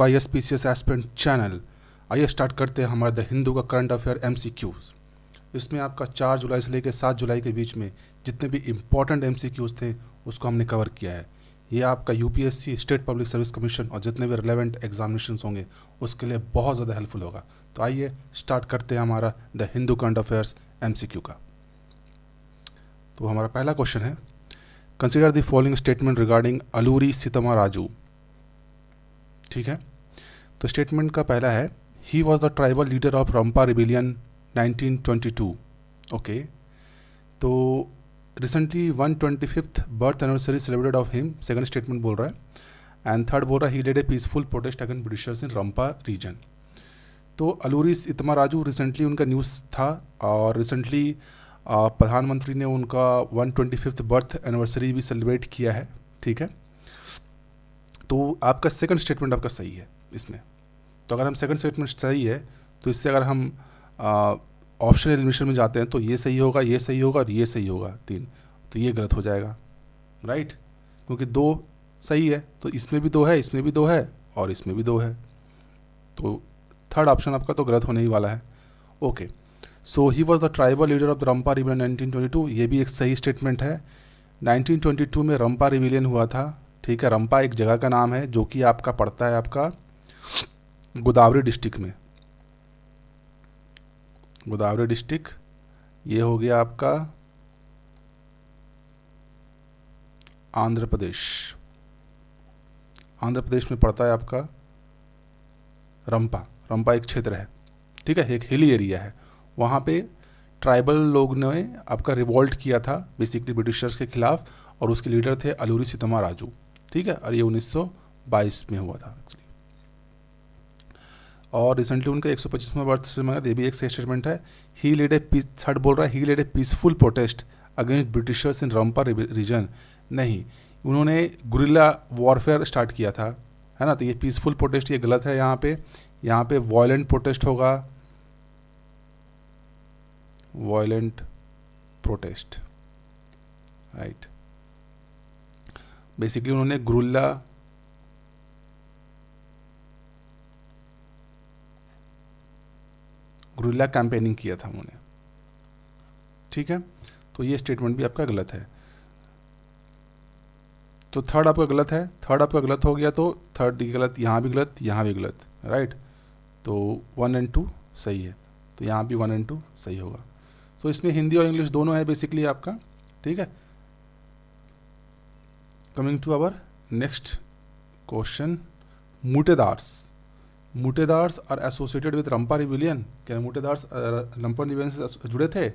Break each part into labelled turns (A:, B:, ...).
A: ISPCS aspirant channel. आइए start करते हैं हमारे द हिंदू का करंट अफेयर MCQs। इसमें आपका 4 जुलाई से लेकर 7 जुलाई के बीच में जितने भी इम्पोर्टेंट MCQs थे उसको हमने कवर किया है। ये आपका UPSC state public service commission और जितने भी रिलेवेंट एग्जामिनेशंस होंगे उसके लिए बहुत ज़्यादा हेल्पफुल होगा। तो आइए स्टार्ट करते हैं हमारा the Hindu current affairs MCQ का। तो हमारा पहला क्वेश्चन है, consider the following statement regarding Alluri Sitarama Raju. ठीक है, तो स्टेटमेंट का पहला है, he was the tribal leader of Rampa rebellion 1922। Okay, तो recently 125th birth anniversary celebrated of him, second statement बोल रहा है। एंड थर्ड बोल रहा है, he led a peaceful protest against Britishers in Rampa region. तो अलूरी सीतमा राजू रिसेंटली उनका न्यूज़ था और रिसेंटली प्रधानमंत्री ने उनका 125th बर्थ एनिवर्सरी भी सेलिब्रेट किया है। ठीक है, तो आपका सेकंड स्टेटमेंट आपका सही है इसमें। तो अगर हम सेकंड स्टेटमेंट सही है तो इससे अगर हम ऑप्शन एलिमिनेशन में जाते हैं तो ये सही होगा, ये सही होगा और ये सही होगा, 3। तो ये गलत हो जाएगा, राइट, क्योंकि 2 सही है तो इसमें भी 2 है, इसमें भी 2 है और इसमें भी 2 है, तो थर्ड ऑप्शन आपका तो गलत होने ही वाला है। Okay, so he was the tribal leader of the Rampa rebellion 1922, ये भी एक सही स्टेटमेंट है। 1922 में रंपा रिबिलियन हुआ था। ठीक है, रंपा एक जगह का नाम है जो कि आपका पड़ता है आपका गोदावरी डिस्ट्रिक्ट में। गोदावरी डिस्ट्रिक्ट ये हो गया आपका आंध्र प्रदेश। आंध्र प्रदेश में पड़ता है आपका रंपा। रंपा एक क्षेत्र है, ठीक है, एक हिली एरिया है। वहाँ पे ट्राइबल लोग ने आपका रिवॉल्ट किया था बेसिकली ब्रिटिशर्स के खिलाफ, और उसके लीडर थे अलूरी सीतमा राजू। ठीक है, और ये 1922 में हुआ था एक्चुअली। और रिसेंटली उनका 125वां बर्थ से मगर ये भी एक सही स्टेटमेंट है। ही लेड ए थर्ड बोल रहा है, he led a peaceful protest against Britishers in Rampa region. नहीं, उन्होंने गुरिल्ला वॉरफेयर स्टार्ट किया था, है ना। तो ये पीसफुल प्रोटेस्ट ये गलत है। यहाँ पे वॉयलेंट प्रोटेस्ट होगा, वॉयलेंट प्रोटेस्ट, राइट। बेसिकली उन्होंने गुरिल्ला कैंपेनिंग किया था उन्होंने। ठीक है, तो ये स्टेटमेंट भी आपका गलत है। तो थर्ड आपका गलत है, थर्ड आपका गलत हो गया, तो थर्ड गलत, यहाँ भी गलत, यहाँ भी गलत, राइट। तो 1 और 2 सही है, तो यहाँ भी 1 और 2 सही होगा। तो इसमें हिंदी और इंग्लिश दोनों है बेसिकली आपका। ठीक है, coming to our next question, muttadars. Muttadars are associated with Rampa rebellion. क्या मुटेदार्स रंपा रिबिलियन से जुड़े थे?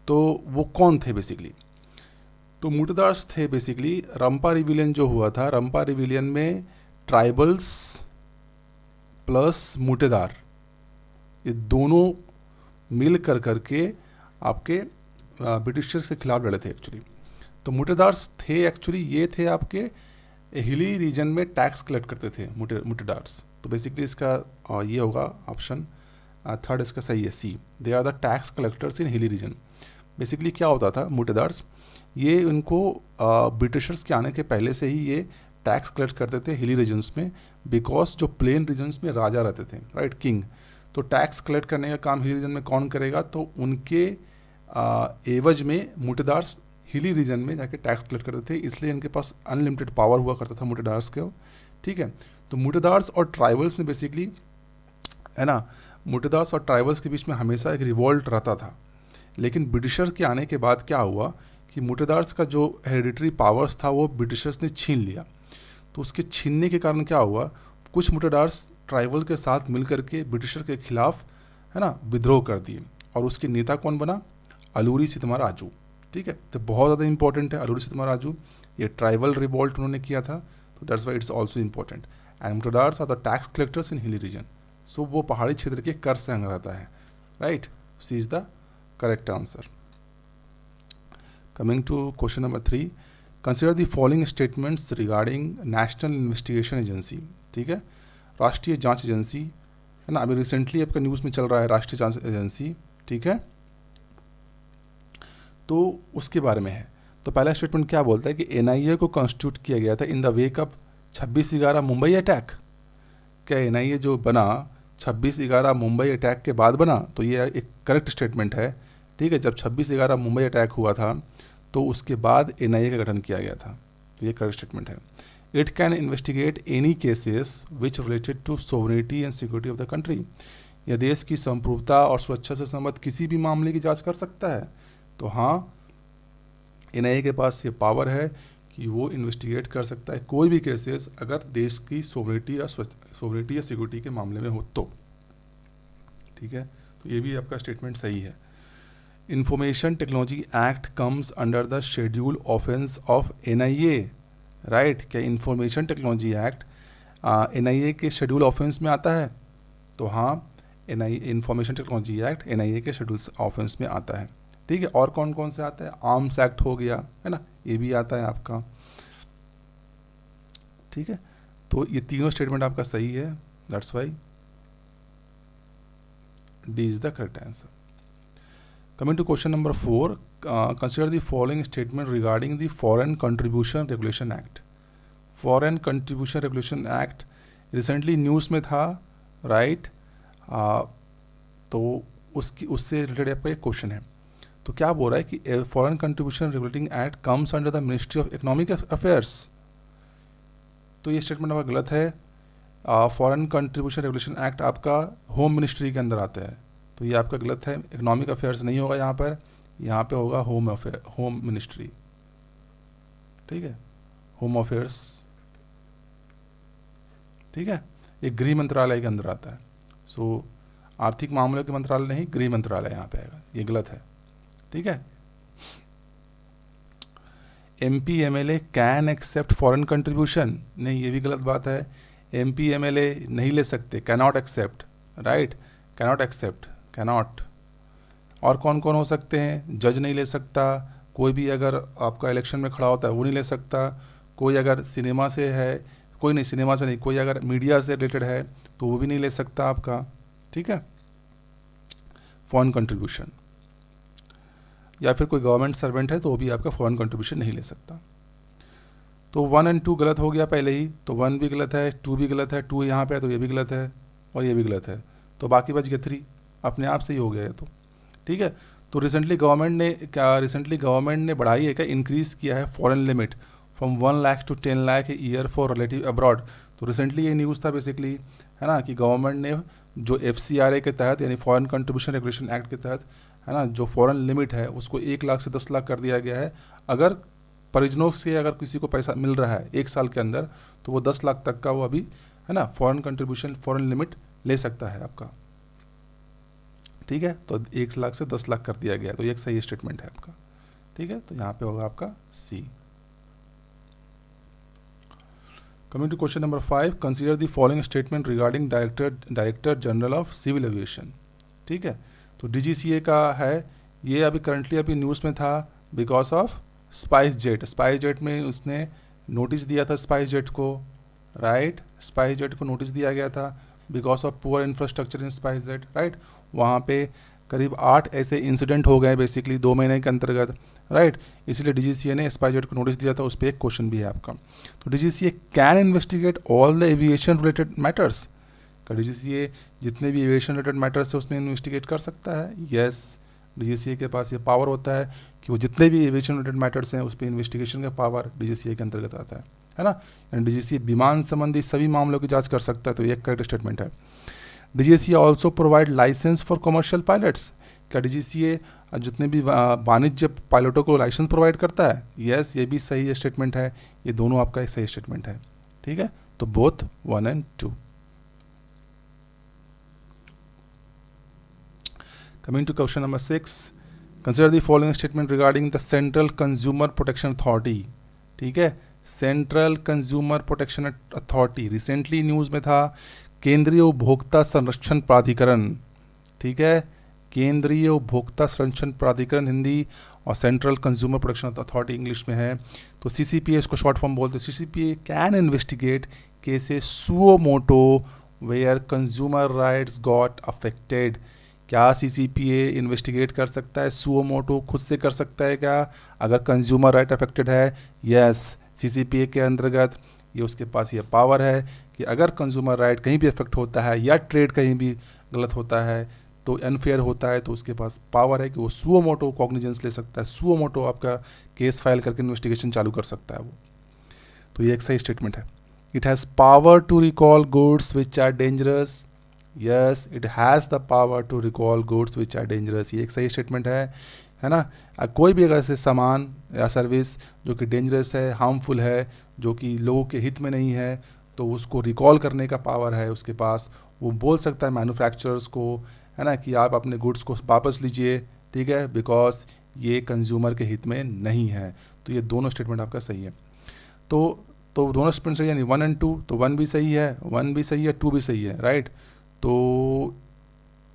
A: तो वो कौन थे बेसिकली? तो मुटेदार्स थे बेसिकली, रंपा रिबिलियन जो हुआ था, रंपा रिबिलियन में ट्राइबल्स प्लस मुटेदार ये दोनों मिल करके आपके ब्रिटिशर्स के खिलाफ लड़े थे एक्चुअली। तो मुटेदार्स थे एक्चुअली, ये थे आपके हिली रीजन में टैक्स कलेक्ट करते थे मुटेदार्स। तो बेसिकली इसका ये होगा ऑप्शन थर्ड, इसका सही है C, they are the tax collectors in hilly region. Basically क्या होता था, मुटेदार्स ये उनको ब्रिटिशर्स के आने के पहले से ही ये टैक्स कलेक्ट करते थे हिली रीजन्स में, बिकॉज जो प्लेन रीजन्स में राजा रहते थे, राइट, किंग। तो टैक्स कलेक्ट करने का काम हिली रीजन में कौन करेगा? तो उनके एवज में मुटेदार्स हिली रीजन में जाके टैक्स कलेक्ट करते थे, इसलिए इनके पास अनलिमिटेड पावर हुआ करता था मुटेदार्स के। ठीक है, तो मुटेदार्स और ट्राइबल्स में बेसिकली, है ना, मुटेदार्स और ट्राइबल्स के बीच में हमेशा एक रिवॉल्ट रहता था। लेकिन ब्रिटिशर्स के आने के बाद क्या हुआ कि मुटेदार्स का जो हेरिडिटरी पावर्स था वो ब्रिटिशर्स ने छीन लिया। तो उसके छीनने के कारण क्या हुआ, कुछ मुटेदार्स ट्राइबल के साथ मिलकर के ब्रिटिशर के खिलाफ, है ना, विद्रोह कर दिए। और उसके नेता कौन बना? अलूरी सीतमा राजू। ठीक है, तो बहुत ज़्यादा इंपॉर्टेंट है अलूरी सीतमा राजू। ये ट्राइबल रिवॉल्ट उन्होंने किया था, तो that's why it's also important. And muttadars are the tax collectors in hilly region. सो वो पहाड़ी क्षेत्र के कर संग रहता है, right. C is the correct answer. Coming to question number 3, consider the following statements regarding national investigation agency. ठीक है, राष्ट्रीय जांच एजेंसी, है ना, अभी रिसेंटली आपका न्यूज़ में चल रहा है राष्ट्रीय जांच एजेंसी। ठीक है, तो उसके बारे में है। तो पहला स्टेटमेंट क्या बोलता है कि NIA को कॉन्स्टिट्यूट किया गया था in the wake of 26/11 Mumbai attack. क्या एनआईए जो बना 26/11 मुंबई अटैक के बाद बना? तो ये एक करेक्ट स्टेटमेंट है, ठीक है। जब 26/11 मुंबई अटैक हुआ था तो उसके बाद एनआईए का गठन किया गया था, तो ये करेक्ट स्टेटमेंट है। It can investigate any cases which related to sovereignty and security of the country. यह देश की संप्रभुता और सुरक्षा से संबंधित किसी भी मामले की जांच कर सकता है। तो हाँ, एनआईए के पास ये पावर है कि वो इन्वेस्टिगेट कर सकता है कोई भी केसेस अगर देश की सोवरेनिटी या सिक्योरिटी के मामले में हो तो, ठीक है। तो ये भी आपका स्टेटमेंट सही है। Information technology act comes under the schedule offence of NIA, right. क्या इंफॉर्मेशन टेक्नोलॉजी एक्ट एनआईए के शेड्यूल ऑफेंस में आता है? तो हाँ, इंफॉर्मेशन टेक्नोलॉजी एक्ट एनआईए के शेड्यूल ऑफेंस में आता है, ठीक है। और कौन कौन से आता है? आर्म्स एक्ट हो गया, है ना, ये भी आता है आपका, ठीक है। तो ये तीनों स्टेटमेंट आपका सही है, that's why D is the correct answer. Coming to question number 4, consider the following statement regarding the Foreign Contribution Regulation Act. Foreign Contribution Regulation Act recently news में था, राइट। तो उससे रिलेटेड आपका एक क्वेश्चन है। तो क्या बोल रहा है कि foreign contribution regulating act comes under the ministry of economic affairs. तो ये स्टेटमेंट आपका गलत है। फॉरेन कंट्रीब्यूशन रेगुलेशन एक्ट आपका होम मिनिस्ट्री के अंदर आता है, तो ये आपका गलत है। इकोनॉमिक अफेयर्स नहीं होगा यहाँ पे होगा होम मिनिस्ट्री, ठीक है, होम अफेयर्स, ठीक है। ये गृह मंत्रालय के अंदर आता है। सो आर्थिक मामलों के मंत्रालय नहीं, गृह मंत्रालय यहाँ पे आएगा, ये गलत है, ठीक है। MP MLA can accept foreign contribution, नहीं, ये भी गलत बात है। MP MLA नहीं ले सकते, cannot accept, right, cannot accept, cannot. और कौन कौन हो सकते हैं? जज नहीं ले सकता, कोई भी अगर आपका इलेक्शन में खड़ा होता है वो नहीं ले सकता, कोई अगर सिनेमा से है, कोई नहीं, सिनेमा से नहीं, कोई अगर मीडिया से रिलेटेड है तो वो भी नहीं ले सकता आपका, ठीक है, फॉरेन कंट्रीब्यूशन। या फिर कोई गवर्नमेंट सर्वेंट है तो वो भी आपका फॉरेन कंट्रीब्यूशन नहीं ले सकता। तो 1 और 2 गलत हो गया पहले ही, तो 1 भी गलत है, 2 भी गलत है, 2 यहाँ पे है तो ये भी गलत है और ये भी गलत है, तो बाकी बच गए 3, अपने आप से ही हो गया है, तो ठीक है। तो रिसेंटली गवर्नमेंट ने बढ़ाई है क्या, इंक्रीज़ किया है foreign limit from 1 lakh to 10 lakh year for relative abroad. तो रिसेंटली ये न्यूज़ था बेसिकली, है ना, कि गवर्नमेंट ने जो FCRA के तहत यानी फॉरेन कंट्रीब्यूशन रेगुलेशन एक्ट के तहत, है ना, जो फॉरेन लिमिट है उसको 1 लाख से 10 लाख कर दिया गया है। अगर परिजनों से अगर किसी को पैसा मिल रहा है 1 साल के अंदर तो वो 10 लाख तक का वो अभी, है ना, फॉरेन कंट्रीब्यूशन फॉरेन लिमिट ले सकता है आपका, ठीक है। तो 1 लाख से 10 लाख कर दिया गया, तो ये एक सही स्टेटमेंट है आपका, ठीक है। तो यहाँ पे होगा आपका C। Coming to question number 5, consider the following statement regarding director general of civil aviation, ठीक है। तो DGCA का है, ये अभी करंटली अभी न्यूज़ में था बिकॉज ऑफ स्पाइस जेट में उसने नोटिस दिया था स्पाइस जेट को, राइट, स्पाइस जेट को नोटिस दिया गया था because of poor infrastructure in spice jet, right. वहाँ पे करीब 8 ऐसे इंसिडेंट हो गए बेसिकली 2 महीने के अंतर्गत, राइट। इसलिए DGCA ने स्पाइस जेट को नोटिस दिया था, उस पर एक क्वेश्चन भी है आपका। तो DGCA can investigate all the aviation related matters, का DGCA जितने भी एविएशन रिलेटेड मैटर्स है उसमें इन्वेस्टिगेट कर सकता है। यस, DGCA के पास ये पावर होता है कि वो जितने भी एविएशन रिलेटेड मैटर्स हैं उस पर इन्वेस्टिगेशन का पावर DGCA के अंतर्गत आता है ना। यानी DGCA विमान संबंधी सभी मामलों की जांच कर सकता है, तो ये एक करेक्ट स्टेटमेंट है। DGCA also provide licence for commercial pilots, क्या DGCA जितने भी वाणिज्य पायलटों को लाइसेंस प्रोवाइड करता है? यस, ये भी सही स्टेटमेंट है, ये दोनों आपका एक सही स्टेटमेंट है, ठीक है। तो बोथ 1 और 2। Coming to question number 6, consider the following statement regarding the Central Consumer Protection Authority, ठीक है। Central consumer protection authority recently news में था, केंद्रीय उपभोक्ता संरक्षण प्राधिकरण, ठीक है, केंद्रीय उपभोक्ता संरक्षण प्राधिकरण हिंदी और central consumer protection authority English में है। तो CCPA इसको शॉर्ट फॉर्म बोलते हैं। CCPA can investigate cases suo motu where consumer rights got affected, क्या CCPA इन्वेस्टिगेट कर सकता है सुओ मोटो, खुद से कर सकता है क्या अगर कंज्यूमर राइट अफेक्टेड है? यस, CCPA के अंतर्गत ये उसके पास ये पावर है कि अगर कंज्यूमर राइट कहीं भी इफेक्ट होता है या ट्रेड कहीं भी गलत होता है तो अनफेयर होता है, तो उसके पास पावर है कि वो सुओ मोटो कॉग्निजेंस ले सकता है, सुओ मोटो आपका केस फाइल करके इन्वेस्टिगेशन चालू कर सकता है वो। तो ये एक सही स्टेटमेंट है। It has power to recall goods which are dangerous, yes it has the power to recall goods which are dangerous, ये एक सही स्टेटमेंट है ना। कोई भी अगर ऐसे सामान या सर्विस जो कि डेंजरस है, हार्मफुल है, जो कि लोगों के हित में नहीं है, तो उसको रिकॉल करने का पावर है उसके पास। वो बोल सकता है मैन्युफैक्चरर्स को, है ना, कि आप अपने गुड्स को वापस लीजिए, ठीक है, बिकॉज ये कंज्यूमर के हित में नहीं है। तो ये दोनों स्टेटमेंट आपका सही है। तो दोनों स्टेटमेंट सही है, यानी 1 और 2, तो 1 भी सही है, 1 भी सही है, 2 भी सही है, राइट। तो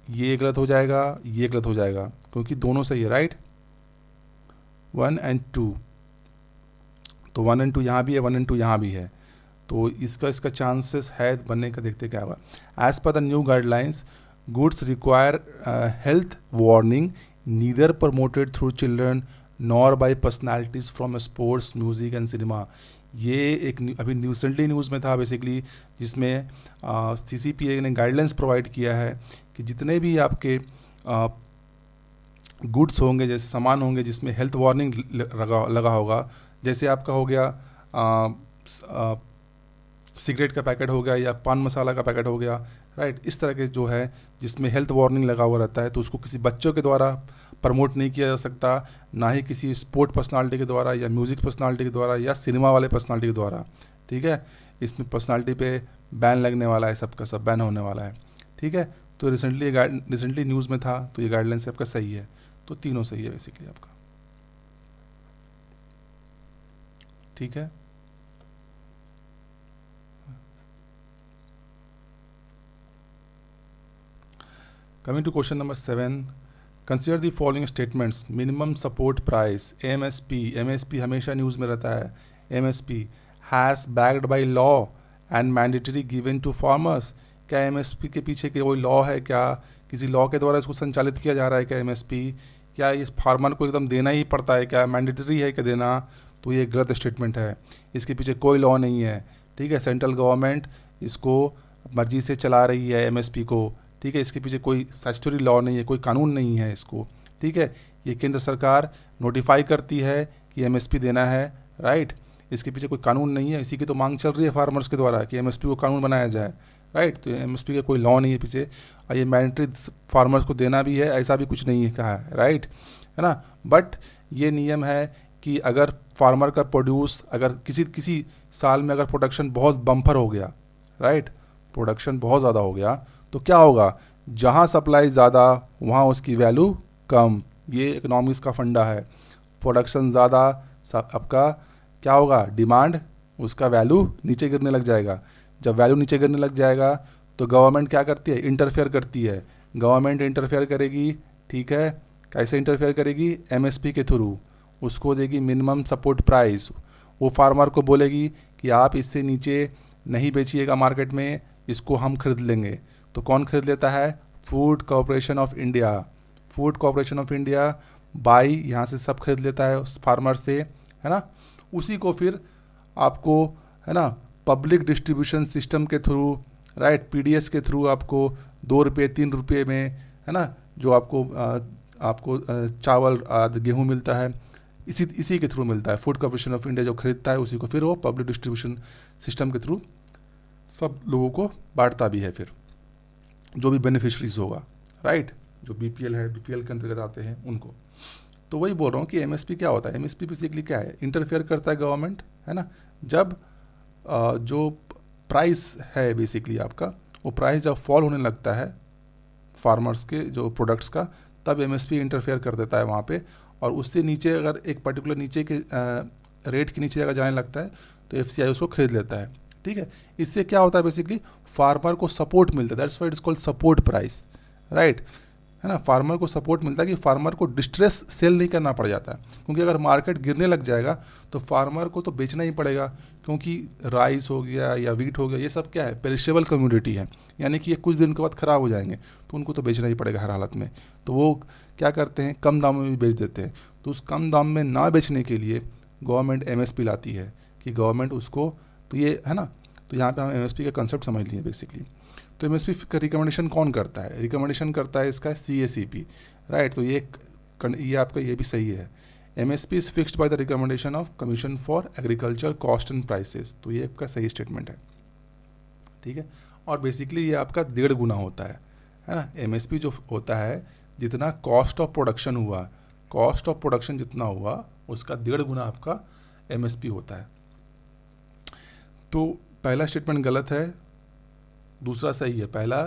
A: ये गलत हो जाएगा, ये गलत हो जाएगा, क्योंकि दोनों सही है, राइट, 1 और 2। तो 1 और 2 यहाँ भी है, 1 और 2 यहाँ भी है, तो इसका चांसेस है बनने का। देखते क्या हुआ। As per the new guidelines goods require health warning neither promoted through children nor by personalities from sports, music and cinema. ये एक अभी रिसेंटली न्यूज़ में था बेसिकली, जिसमें CCPA ने गाइडलाइंस प्रोवाइड किया है कि जितने भी आपके गुड्स होंगे, जैसे सामान होंगे जिसमें हेल्थ वार्निंग लगा होगा, जैसे आपका हो गया सिगरेट का पैकेट हो गया या पान मसाला का पैकेट हो गया, राइट, इस तरह के जो है जिसमें हेल्थ वार्निंग लगा हुआ रहता है, तो उसको किसी बच्चों के द्वारा प्रमोट नहीं किया जा सकता, ना ही किसी स्पोर्ट पर्सनालिटी के द्वारा या म्यूज़िक पर्सनालिटी के द्वारा या सिनेमा वाले पर्सनालिटी के द्वारा, ठीक है। इसमें पर्सनालिटी पे बैन लगने वाला है, सबका सब बैन होने वाला है, ठीक है। तो रिसेंटली न्यूज़ में था, तो ये गाइडलाइंस आपका सही है, तो तीनों सही है बेसिकली आपका, ठीक है। Coming to question number 7, consider the following statements. Minimum support price MSP हमेशा न्यूज़ में रहता है, MSP has backed by law and mandatory given to farmers। क्या MSP के पीछे कोई लॉ है, क्या किसी लॉ के द्वारा इसको संचालित किया जा रहा है क्या MSP, क्या इस फार्मर को एकदम देना ही पड़ता है, क्या मैंडेटरी है क्या देना। तो ये गलत स्टेटमेंट है, इसके पीछे कोई लॉ नहीं है, ठीक है। सेंट्रल गवर्नमेंट इसको मर्जी से चला रही है MSP को, ठीक है। इसके पीछे कोई स्टैट्यूटरी लॉ नहीं है, कोई कानून नहीं है इसको, ठीक है। ये केंद्र सरकार नोटिफाई करती है कि MSP देना है, राइट। इसके पीछे कोई कानून नहीं है, इसी की तो मांग चल रही है फार्मर्स के द्वारा कि MSP को कानून बनाया जाए, राइट। तो MSP का कोई लॉ नहीं है पीछे, और ये मैंडेटरी फार्मर्स को देना भी है, ऐसा भी कुछ नहीं है कहा है, राइट, है ना। बट ये नियम है कि अगर फार्मर का प्रोड्यूस, अगर किसी साल में अगर प्रोडक्शन बहुत बम्पर हो गया, राइट, प्रोडक्शन बहुत ज़्यादा हो गया, तो क्या होगा, जहाँ सप्लाई ज़्यादा वहाँ उसकी वैल्यू कम। ये इकोनॉमिक्स का फंडा है। प्रोडक्शन ज़्यादा, आपका क्या होगा, डिमांड, उसका वैल्यू नीचे गिरने लग जाएगा। जब वैल्यू नीचे गिरने लग जाएगा तो गवर्नमेंट क्या करती है, इंटरफेयर करती है। गवर्नमेंट इंटरफेयर करेगी, ठीक है, कैसे इंटरफेयर करेगी, MSP के थ्रू उसको देगी मिनिमम सपोर्ट प्राइस। वो फार्मर को बोलेगी कि आप इससे नीचे नहीं बेचिएगा मार्केट में, इसको हम खरीद लेंगे। तो कौन खरीद लेता है, food corporation of India. Food corporation of India by यहाँ से सब खरीद लेता है उस फार्मर से, है ना। उसी को फिर आपको, है ना, पब्लिक डिस्ट्रीब्यूशन सिस्टम के थ्रू, राइट, PDS के थ्रू आपको 2 रुपये 3 रुपये में, है ना, जो आपको चावल गेहूँ मिलता है, इसी के थ्रू मिलता है। फूड कॉरपोरेशन ऑफ इंडिया जो खरीदता है उसी को फिर वो पब्लिक डिस्ट्रीब्यूशन सिस्टम के थ्रू सब लोगों को बांटता भी है, फिर जो भी बेनिफिशरीज होगा, राइट, जो BPL है, BPL के अंतर्गत आते हैं उनको। तो वही बोल रहा हूँ कि MSP क्या होता है। MSP बेसिकली क्या है, इंटरफेयर करता है गवर्नमेंट, है ना। जब जो प्राइस है बेसिकली आपका, वो प्राइस जब फॉल होने लगता है फार्मर्स के जो प्रोडक्ट्स का, तब MSP इंटरफेयर कर देता है वहाँ पे, और उससे नीचे अगर एक पर्टिकुलर नीचे के रेट के नीचे अगर जाने लगता है तो FCI उसको खरीद लेता है, ठीक है। इससे क्या होता है, बेसिकली फार्मर को सपोर्ट मिलता है, that's why it is called support price, right, है ना। फार्मर को सपोर्ट मिलता है कि फार्मर को डिस्ट्रेस सेल नहीं करना पड़ जाता है, क्योंकि अगर मार्केट गिरने लग जाएगा तो फार्मर को तो बेचना ही पड़ेगा, क्योंकि राइस हो गया या वीट हो गया, ये सब क्या है, पेरिशेबल कम्योडिटी है, यानी कि ये कुछ दिन के बाद ख़राब हो जाएंगे, तो उनको तो बेचना ही पड़ेगा हर हालत में। तो वो क्या करते हैं, कम दाम में भी बेच देते हैं। तो उस कम दाम में ना बेचने के लिए गवर्नमेंट MSP लाती है कि गवर्नमेंट उसको, तो ये है ना, तो यहाँ पे हम एमएसपी का कंसेप्ट समझ लिए बेसिकली। तो एमएसपी का रिकमेंडेशन कौन करता है? रिकमेंडेशन करता है इसका CACP, राइट। तो ये आपका ये भी सही है। MSP is fixed by the recommendation of commission for agriculture cost and prices. तो ये आपका सही स्टेटमेंट है, ठीक है। और बेसिकली ये आपका 1.5 गुना होता है ना। MSP जो होता है, जितना कॉस्ट ऑफ प्रोडक्शन हुआ, कॉस्ट ऑफ प्रोडक्शन जितना हुआ उसका 1.5 गुना आपका MSP होता है। तो पहला स्टेटमेंट गलत है, दूसरा सही है। पहला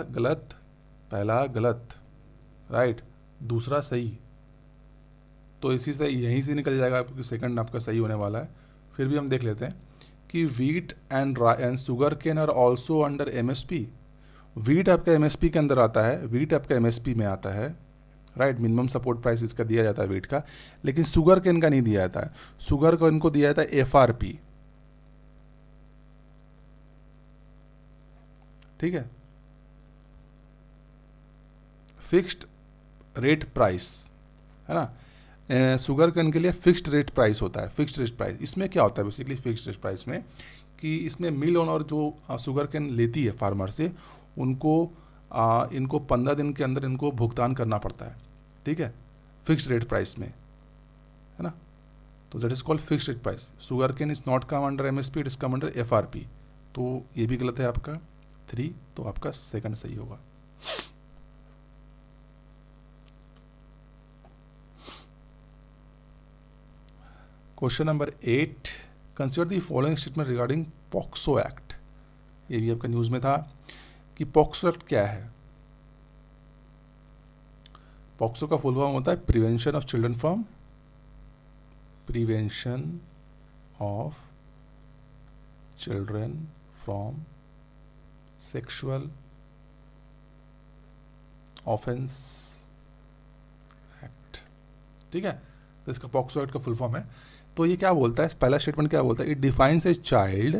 A: गलत, राइट, दूसरा सही। तो इसी से यहीं से निकल जाएगा, क्योंकि सेकंड आपका सही होने वाला है। फिर भी हम देख लेते हैं कि wheat and sugar cane are also under MSP। Wheat आपका MSP के अंदर आता है, वीट आपका MSP में आता है, राइट। मिनिमम सपोर्ट प्राइस इसका दिया जाता है वीट का, लेकिन शुगर केन का नहीं दिया जाता है। शुगर को इनको दिया जाता है FRP, ठीक है, फिक्स्ड रेट प्राइस, है ना। शुगर केन के लिए फिक्स्ड रेट प्राइस होता है, फिक्स्ड रेट प्राइस। इसमें क्या होता है बेसिकली फिक्स्ड रेट प्राइस में, कि इसमें मिल ओनर जो शुगर केन लेती है फार्मर से, इनको 15 दिन के अंदर इनको भुगतान करना पड़ता है, ठीक है, फिक्स्ड रेट प्राइस में, है ना। तो that is called fixed rate price. Sugar cane is not come under MSP, it is come under FRP। तो ये भी गलत है आपका 3, तो आपका सेकंड सही होगा। Question number 8, consider the following statement regarding POCSO act. ये भी आपका न्यूज़ में था कि पॉक्सो एक्ट क्या है। पॉक्सो का फुल फॉर्म होता है prevention of children from sexual offence act, ठीक है। तो इसका पॉक्सो एक्ट का फुल फॉर्म है। तो ये क्या बोलता है, पहला स्टेटमेंट क्या बोलता है, it defines a child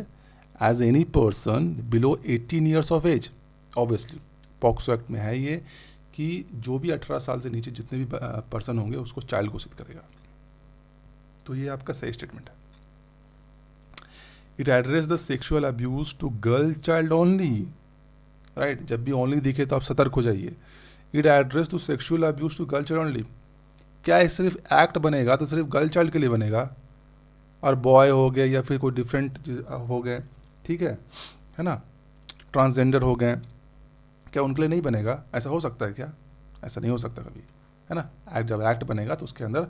A: as any person below 18 years of age. Obviously POCSO act में है ये कि जो भी 18 साल से नीचे जितने भी पर्सन होंगे उसको चाइल्ड घोषित करेगा। तो ये आपका सही स्टेटमेंट है। It address the sexual abuse to girl child only, right. जब भी ओनली दिखे तो आप सतर्क हो जाइए। It address to sexual abuse to girl child only. क्या ये सिर्फ एक्ट बनेगा तो सिर्फ गर्ल चाइल्ड के लिए बनेगा, और बॉय हो गए या फिर कोई डिफरेंट हो गए, ठीक है ना, ट्रांसजेंडर हो गए, क्या उनके लिए नहीं बनेगा? ऐसा हो सकता है क्या? ऐसा नहीं हो सकता कभी, है ना। जब एक्ट बनेगा तो उसके अंदर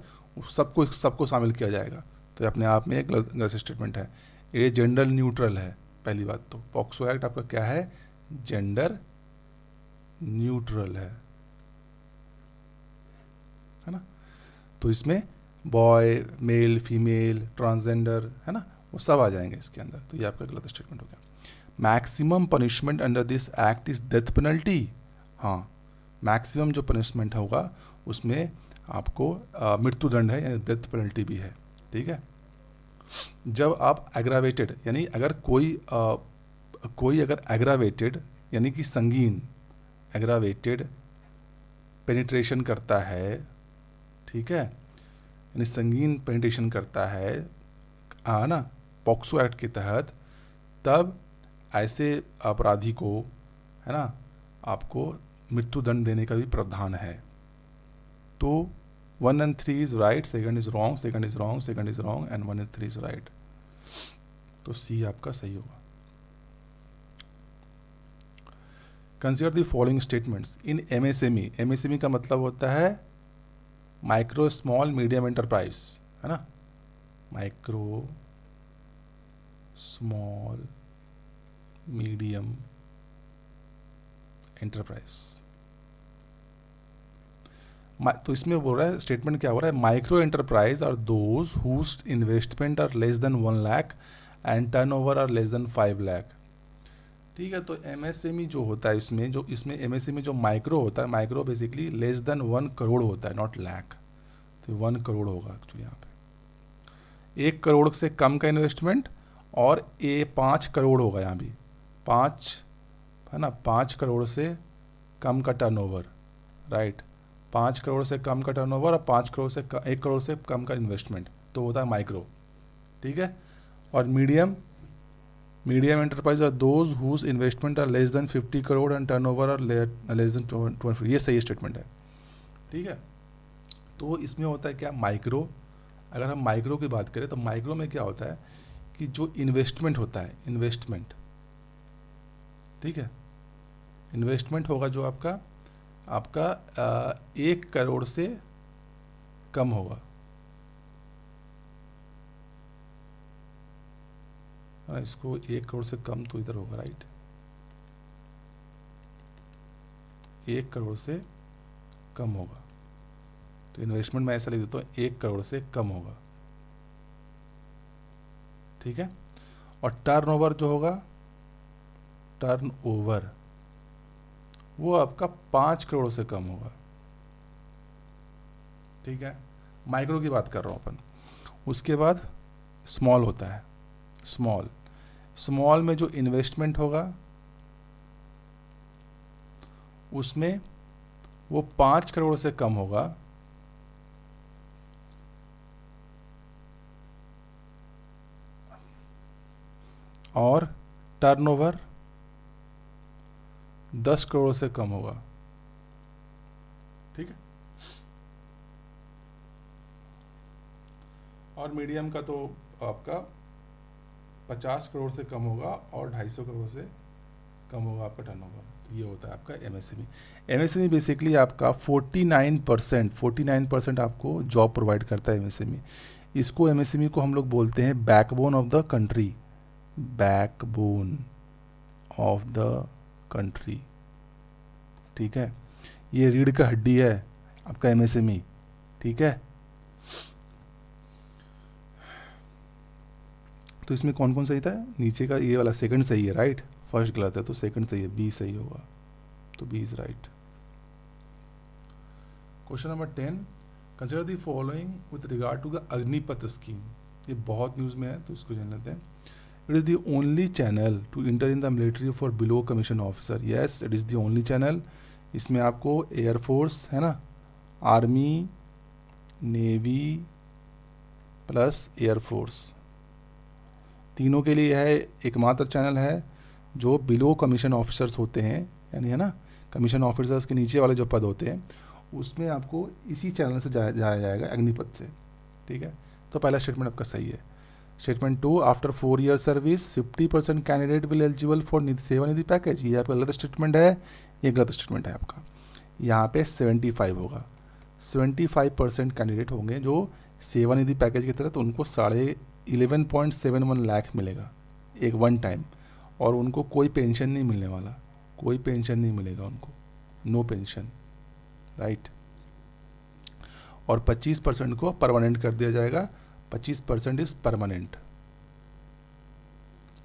A: सबको शामिल किया जाएगा। तो ये अपने आप में एक गलत स्टेटमेंट है। ये जेंडर न्यूट्रल है, पहली बात तो। पॉक्सो एक्ट आपका क्या है, जेंडर न्यूट्रल है ना। तो इसमें बॉय, मेल, फीमेल, ट्रांसजेंडर, है ना, वो सब आ जाएंगे इसके अंदर। तो ये आपका गलत स्टेटमेंट हो गया। Maximum punishment under this act is death penalty. हाँ, मैक्सिमम जो पनिशमेंट होगा उसमें आपको मृत्युदंड है, यानी डेथ पेनल्टी भी है, ठीक है। जब आप एग्रावेटेड, यानी अगर कोई अगर एग्रावेटेड यानी कि संगीन, एग्रावेटेड पेनिट्रेशन करता है, ठीक है, यानी संगीन पेनिट्रेशन करता है ना पॉक्सो एक्ट के तहत, तब ऐसे अपराधी को, है ना, आपको मृत्युदंड देने का भी प्रावधान है। तो 1 and 3 is right, second is wrong, second is wrong, second is wrong, and 1 and 3 is right. तो सी आपका सही होगा। Consider the following statements in MSME। MSME का मतलब होता है माइक्रो स्मॉल मीडियम एंटरप्राइज, है ना, माइक्रो स्मॉल मीडियम एंटरप्राइज। तो इसमें बोल रहा है, स्टेटमेंट क्या हो रहा है, micro enterprise are those whose investment are less than 1 lakh and turnover are less than 5 lakh. ठीक है। तो MSME जो होता है, इसमें MSME जो माइक्रो होता है, micro basically less than 1 crore होता है, नॉट लाख। तो 1 करोड़ होगा एक्चुअली यहाँ पे। 1 करोड़ से कम का इन्वेस्टमेंट, और 5 करोड़ होगा यहाँ भी, 5, है ना, 5 करोड़ से कम का टर्नओवर, राइट। 5 करोड़ से कम का टर्नओवर और 1 करोड़ से कम का इन्वेस्टमेंट, तो होता है माइक्रो, ठीक है। और medium enterprise are those whose investment are less than 50 crore and turnover are less than 20। ये सही स्टेटमेंट है, ठीक है। तो इसमें होता है क्या, माइक्रो, अगर हम माइक्रो की बात करें तो माइक्रो में क्या होता है कि जो इन्वेस्टमेंट होता है, इन्वेस्टमेंट, ठीक है, इन्वेस्टमेंट होगा जो आपका 1 करोड़ से कम होगा, इसको 1 करोड़ से कम तो इधर होगा, राइट, 1 करोड़ से कम होगा, तो इन्वेस्टमेंट मैं ऐसा लिख देता हूँ 1 करोड़ से कम होगा, ठीक है। और टर्नओवर जो होगा, टर्नओवर वो आपका 5 करोड़ से कम होगा, ठीक है। माइक्रो की बात कर रहा हूँ अपन। उसके बाद स्मॉल होता है, स्मॉल में जो इन्वेस्टमेंट होगा उसमें वो 5 करोड़ से कम होगा, और टर्नओवर 10 करोड़ से कम होगा, ठीक है। और मीडियम का तो आपका 50 करोड़ से कम होगा और 250 करोड़ से कम होगा आपका टर्नओवर। तो ये होता है आपका एमएसएमई। एमएसएमई बेसिकली आपका 49% आपको जॉब प्रोवाइड करता है एमएसएमई। इसको एमएसएमई को हम लोग बोलते हैं backbone of the country, backbone of the country, ठीक है। ये रीढ़ का हड्डी है आपका एमएसएमई, ठीक है। तो इसमें कौन कौन सही था, नीचे का ये वाला सेकंड सही है, राइट, फर्स्ट गलत है तो सेकंड सही है, बी सही होगा, तो B is right. Question number 10, consider the following with regard to the Agnipath scheme. ये बहुत न्यूज़ में है तो इसको जान लेते हैं। It is the only channel to enter in the military for below commission officer. Yes, it is the only channel. इसमें आपको एयरफोर्स है ना, आर्मी, नेवी प्लस एयरफोर्स, तीनों के लिए है एकमात्र चैनल है जो बिलो कमीशन ऑफिसर्स होते हैं, यानी है ना कमीशन ऑफिसर्स के नीचे वाले जो पद होते हैं उसमें आपको इसी चैनल से जाया जाएगा, अग्निपथ से, ठीक है। तो पहला स्टेटमेंट आपका सही है। Statement 2, after 4 year service 50% candidate will eligible for Sevanidhi package. ये आपका गलत स्टेटमेंट है, ये गलत स्टेटमेंट है आपका। यहाँ पे 75 होगा, 75% कैंडिडेट होंगे जो सेवानिधि पैकेज के तहत उनको 11.71 लाख मिलेगा एक वन टाइम, और उनको कोई पेंशन नहीं मिलने वाला, कोई पेंशन नहीं मिलेगा उनको, नो पेंशन, राइट। और 25% को परमानेंट कर दिया जाएगा, 25% इज परमानेंट,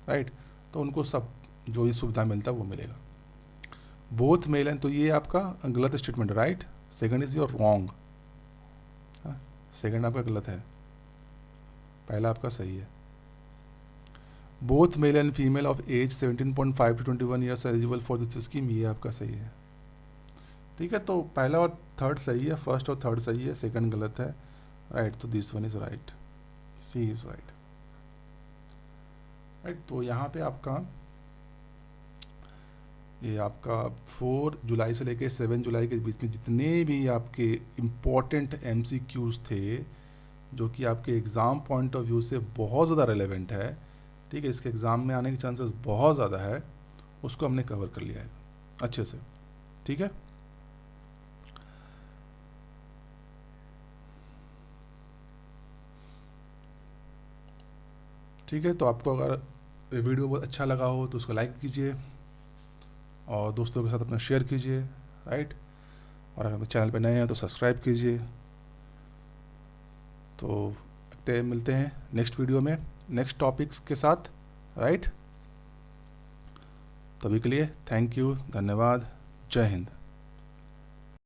A: राइट। तो उनको सब जो भी सुविधा मिलता है वो मिलेगा। बोथ मेल एंड, तो ये आपका गलत statement, right. Second is your wrong, second आपका गलत है, पहला आपका सही है। Both male and female of age 17.5 to 21 years eligible for this scheme, ये आपका सही है, ठीक है। तो पहला और थर्ड सही है, फर्स्ट और थर्ड सही है, सेकंड गलत है, राइट। तो this one is right, C is right, right. तो यहाँ पे आपका ये आपका 4 जुलाई से लेके 7 जुलाई के बीच में जितने भी आपके इम्पॉर्टेंट MCQs थे जो कि आपके एग्ज़ाम पॉइंट ऑफ व्यू से बहुत ज़्यादा रेलेवेंट है, ठीक है, इसके एग्ज़ाम में आने के चांसेस बहुत ज़्यादा है, उसको हमने कवर कर लिया है अच्छे से, ठीक है। ठीक है, तो आपको अगर ये वीडियो बहुत अच्छा लगा हो तो उसको लाइक कीजिए और दोस्तों के साथ अपना शेयर कीजिए, राइट। और अगर चैनल पे नए हैं तो सब्सक्राइब कीजिए। तो मिलते हैं नेक्स्ट वीडियो में नेक्स्ट टॉपिक्स के साथ, राइट। तभी के लिए थैंक यू, धन्यवाद, जय हिंद।